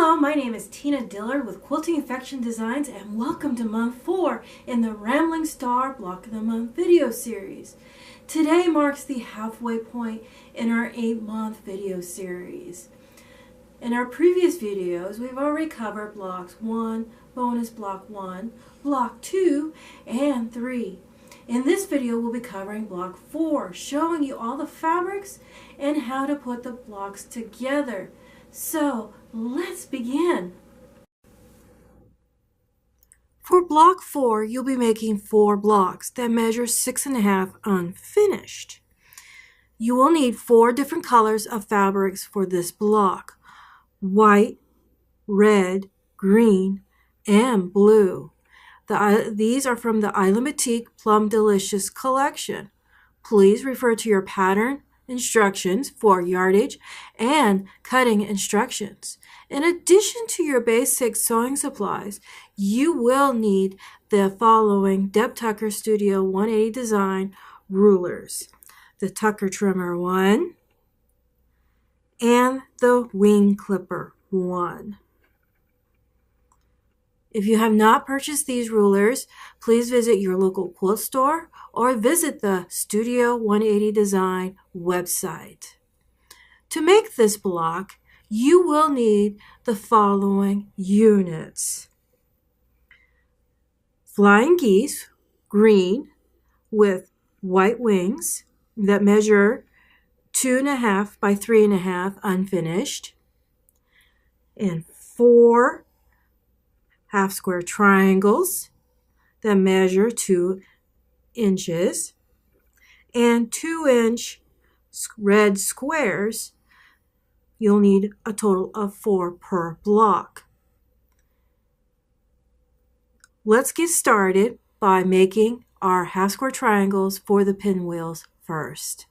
Hello, my name is Tina Dillard with Quilting Affection Designs, and welcome to month 4 in the Rambling Star Block of the Month video series. Today marks the halfway point in our 8-month video series. In our previous videos, we've already covered blocks 1, bonus block 1, block 2, and 3. In this video, we'll be covering block 4, showing you all the fabrics and how to put the blocks together. So, let's begin. For block 4, you'll be making 4 blocks that measure 6.5 unfinished. You will need 4 different colors of fabrics for this block: white, red, green, and blue. These are from the Island Boutique Plum Delicious collection. Please refer to your pattern instructions for yardage and cutting instructions. In addition to your basic sewing supplies, you will need the following Deb Tucker Studio 180 design rulers: the Tucker Trimmer 1 and the Wing Clipper 1. If you have not purchased these rulers, please visit your local quilt store or visit the Studio 180 Design website. To make this block, you will need the following units: flying geese, green, with white wings that measure 2.5 by 3.5 unfinished, and 4 half square triangles that measure 2 inches, and 2-inch red squares. You'll need a total of 4 per block. Let's get started by making our half square triangles for the pinwheels first.